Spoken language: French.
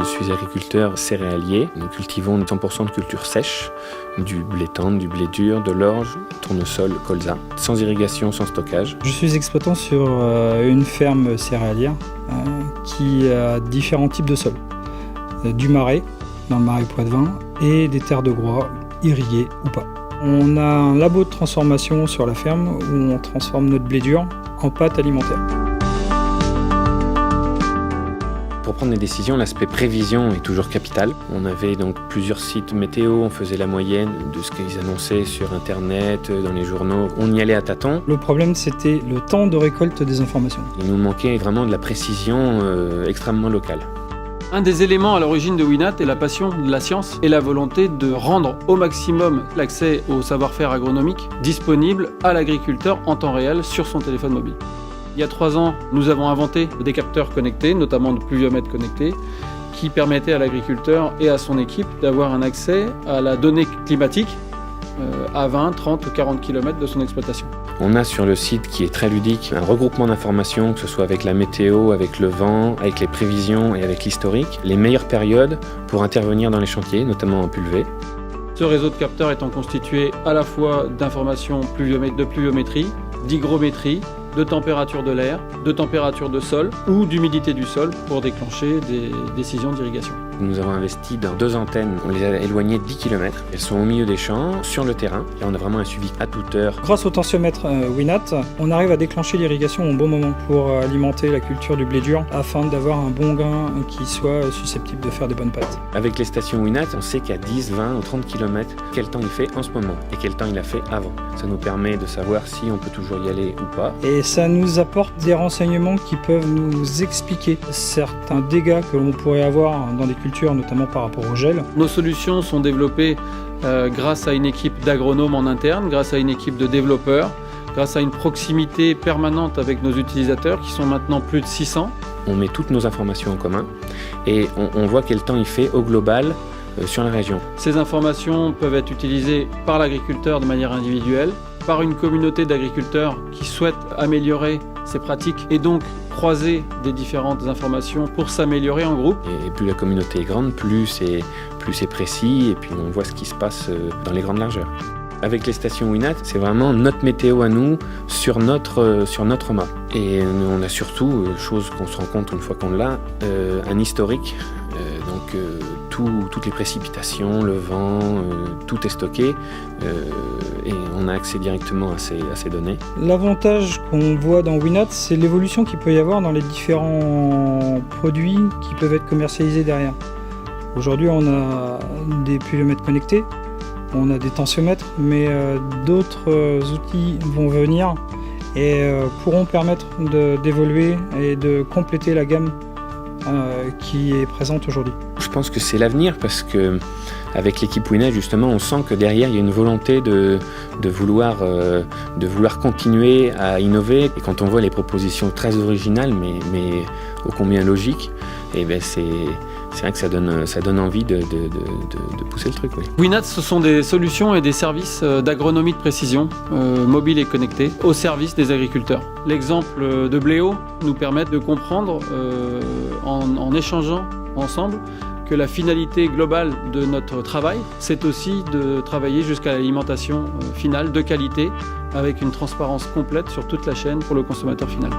Je suis agriculteur céréalier. Nous cultivons 100% de cultures sèches, du blé tendre, du blé dur, de l'orge, tournesol, colza, sans irrigation, sans stockage. Je suis exploitant sur une ferme céréalière qui a différents types de sols. Du marais, dans le marais poitevin, et des terres de groix, irriguées ou pas. On a un labo de transformation sur la ferme où on transforme notre blé dur en pâte alimentaire. Pour prendre des décisions, l'aspect prévision est toujours capital. On avait donc plusieurs sites météo, on faisait la moyenne de ce qu'ils annonçaient sur Internet, dans les journaux. On y allait à tâtons. Le problème, c'était le temps de récolte des informations. Il nous manquait vraiment de la précision extrêmement locale. Un des éléments à l'origine de Winat est la passion de la science et la volonté de rendre au maximum l'accès au savoir-faire agronomique disponible à l'agriculteur en temps réel sur son téléphone mobile. Il y a 3 ans, nous avons inventé des capteurs connectés, notamment de pluviomètres connectés, qui permettaient à l'agriculteur et à son équipe d'avoir un accès à la donnée climatique à 20, 30 ou 40 km de son exploitation. On a sur le site, qui est très ludique, un regroupement d'informations, que ce soit avec la météo, avec le vent, avec les prévisions et avec l'historique, les meilleures périodes pour intervenir dans les chantiers, notamment en pulvée. Ce réseau de capteurs étant constitué à la fois d'informations de pluviométrie, d'hygrométrie, de température de l'air, de température de sol ou d'humidité du sol pour déclencher des décisions d'irrigation. Nous avons investi dans 2 antennes, on les a éloignées de 10 km. Elles sont au milieu des champs, sur le terrain, et on a vraiment un suivi à toute heure. Grâce au tensiomètre Winat, on arrive à déclencher l'irrigation au bon moment pour alimenter la culture du blé dur afin d'avoir un bon grain qui soit susceptible de faire des bonnes pâtes. Avec les stations Winat, on sait qu'à 10, 20 ou 30 km, quel temps il fait en ce moment et quel temps il a fait avant. Ça nous permet de savoir si on peut toujours y aller ou pas. Et ça nous apporte des renseignements qui peuvent nous expliquer certains dégâts que l'on pourrait avoir dans des cultures, notamment par rapport au gel. Nos solutions sont développées grâce à une équipe d'agronomes en interne, grâce à une équipe de développeurs, grâce à une proximité permanente avec nos utilisateurs qui sont maintenant plus de 600. On met toutes nos informations en commun et on voit quel temps il fait au global sur la région. Ces informations peuvent être utilisées par l'agriculteur de manière individuelle, par une communauté d'agriculteurs qui souhaitent améliorer ces pratiques et donc croiser des différentes informations pour s'améliorer en groupe. Et plus la communauté est grande, plus c'est précis et puis on voit ce qui se passe dans les grandes largeurs. Avec les stations Winat, c'est vraiment notre météo à nous sur notre map. Et on a surtout, chose qu'on se rend compte une fois qu'on l'a, un historique. Toutes les précipitations, le vent, tout est stocké et on a accès directement à ces données. L'avantage qu'on voit dans Winat, c'est l'évolution qu'il peut y avoir dans les différents produits qui peuvent être commercialisés derrière. Aujourd'hui, on a des pluviomètres connectés, on a des tensiomètres, mais d'autres outils vont venir et pourront permettre d'évoluer et de compléter la gamme qui est présente aujourd'hui. Je pense que c'est l'avenir parce que avec l'équipe Winat, justement, on sent que derrière il y a une volonté de vouloir continuer à innover. Et quand on voit les propositions très originales, mais ô combien logiques, et ben c'est vrai que ça donne envie de pousser le truc. Oui. Winat, ce sont des solutions et des services d'agronomie de précision, mobiles et connectés, au service des agriculteurs. L'exemple de Bléo nous permet de comprendre, en échangeant ensemble, que la finalité globale de notre travail, c'est aussi de travailler jusqu'à l'alimentation finale de qualité, avec une transparence complète sur toute la chaîne pour le consommateur final.